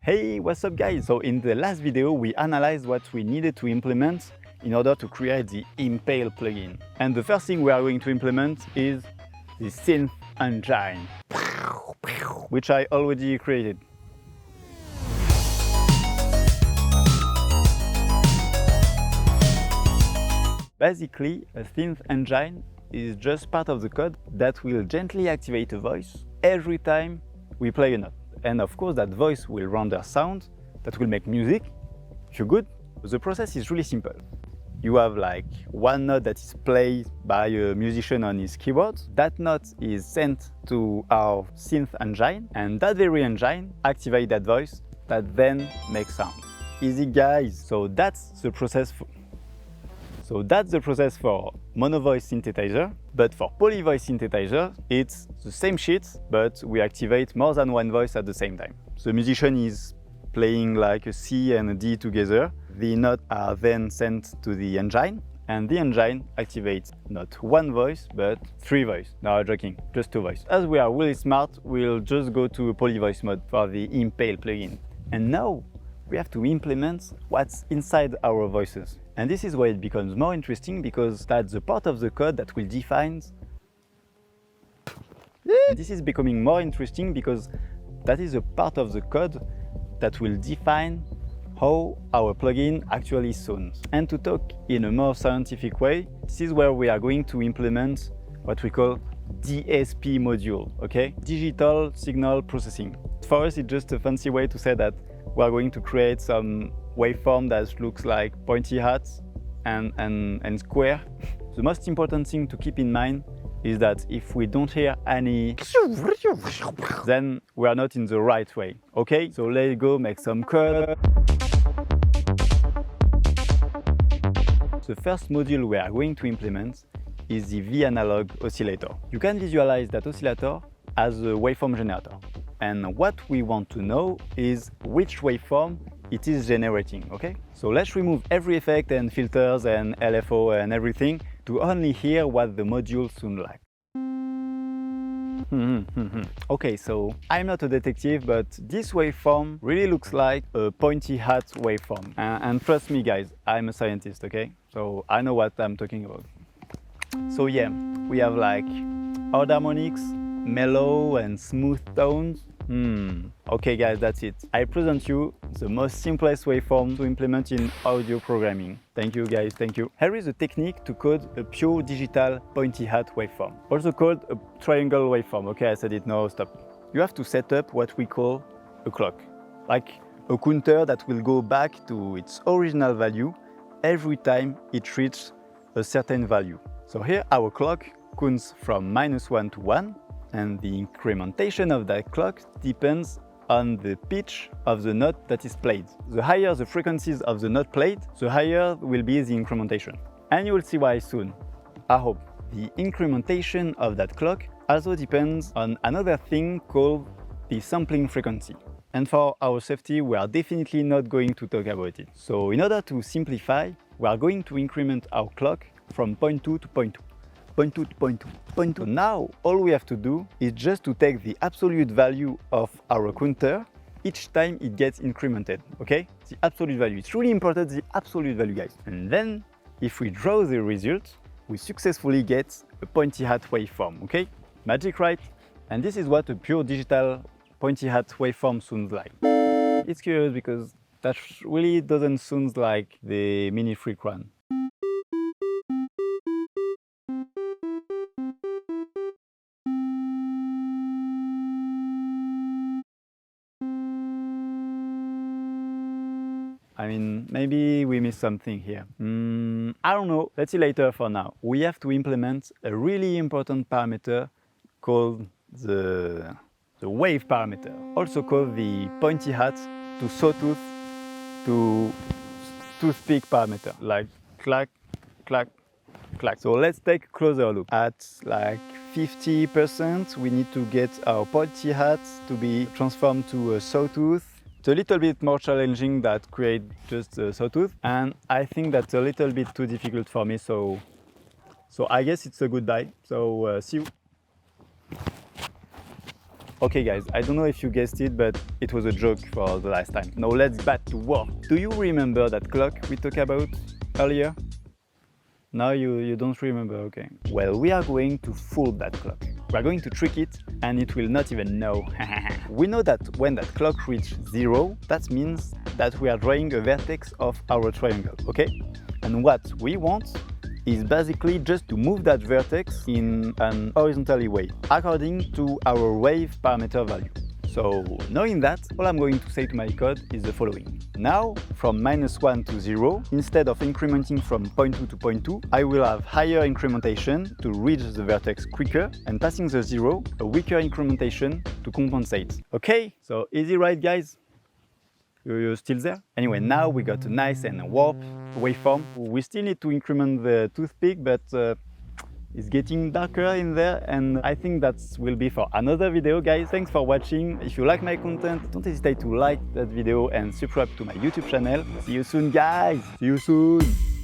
Hey, what's up guys? So in the last video we analyzed what we needed to implement in order to create the Impale plugin. And the first thing we are going to implement is the synth engine, which I already created. Basically, a synth engine is just part of the code that will gently activate a voice every time we play a note. And of course, that voice will render sound that will make music, if you're good. The process is really simple. You have like one note that is played by a musician on his keyboard. That note is sent to our synth engine, and that very engine activates that voice that then makes sound. Easy guys. So that's the process for mono voice synthesizer, but for poly voice synthesizer, it's the same shit, but we activate more than one voice at the same time. The musician is playing like a C and a D together. The notes are then sent to the engine, and the engine activates not one voice, but three voices. No, joking, just two voices. As we are really smart, we'll just go to a poly voice mode for the Impale plugin. And now we have to implement what's inside our voices. And this is where it becomes more interesting, because that's the part of the code that will define. This is becoming more interesting because that is a part of the code that will define how our plugin actually sounds. And to talk in a more scientific way, this is where we are going to implement what we call DSP module, okay? Digital Signal Processing. For us, it's just a fancy way to say that we are going to create some waveform that looks like pointy hats and square. The most important thing to keep in mind is that if we don't hear any, then we are not in the right way, okay? So let's go make some code. The first module we are going to implement is the V-analog oscillator. You can visualize that oscillator as a waveform generator. And what we want to know is which waveform it is generating, okay? So let's remove every effect and filters and LFO and everything to only hear what the module sounds like. Okay, so I'm not a detective, but this waveform really looks like a pointy hat waveform. And trust me guys, I'm a scientist, okay? So I know what I'm talking about. So yeah, we have like odd harmonics, mellow and smooth tones. Okay guys, that's it. I present you the most simplest waveform to implement in audio programming. Thank you guys, thank you. Here is a technique to code a pure digital pointy hat waveform, also called a triangle waveform. Okay, I said it, no, stop. You have to set up what we call a clock, like a counter that will go back to its original value every time it reaches a certain value. So here our clock counts from -1 to 1, and the incrementation of that clock depends on the pitch of the note that is played. The higher the frequencies of the note played, the higher will be the incrementation. And you will see why soon, I hope. The incrementation of that clock also depends on another thing called the sampling frequency. And for our safety, we are definitely not going to talk about it. So in order to simplify, we are going to increment our clock from point 2 to point 2. Point 2 to point 2, point 2. Now, all we have to do is just to take the absolute value of our counter each time it gets incremented, okay? The absolute value. It's really important, the absolute value, guys. And then, if we draw the result, we successfully get a pointy hat waveform, okay? Magic, right? And this is what a pure digital pointy hat waveform sounds like. It's curious because that really doesn't sound like the Minifreak one. I mean, maybe we missed something here. I don't know. Let's see later for now. We have to implement a really important parameter called the wave parameter, also called the pointy hat to sawtooth to toothpick parameter, like clack, clack, clack. So let's take a closer look. At like 50%, we need to get our pointy hat to be transformed to a sawtooth. It's a little bit more challenging than create just a sawtooth, and I think that's a little bit too difficult for me, so I guess it's a goodbye. So see you. Okay guys, I don't know if you guessed it, but it was a joke for the last time. Now let's back to work. Do you remember that clock we talked about earlier? No, you don't remember, okay. Well, we are going to fool that clock. We are going to trick it and it will not even know. We know that when that clock reaches 0, that means that we are drawing a vertex of our triangle, okay? And what we want is basically just to move that vertex in an horizontally way, according to our wave parameter value. So knowing that, all I'm going to say to my code is the following. Now, from -1 to 0, instead of incrementing from point 2 to point 2, I will have higher incrementation to reach the vertex quicker, and passing the 0, a weaker incrementation to compensate. Okay, so easy, right guys? You're still there? Anyway, now we got a nice and warp waveform. We still need to increment the toothpick, but it's getting darker in there, and I think that will be for another video, guys. Thanks for watching. If you like my content, don't hesitate to like that video and subscribe to my YouTube channel. See you soon, guys. See you soon.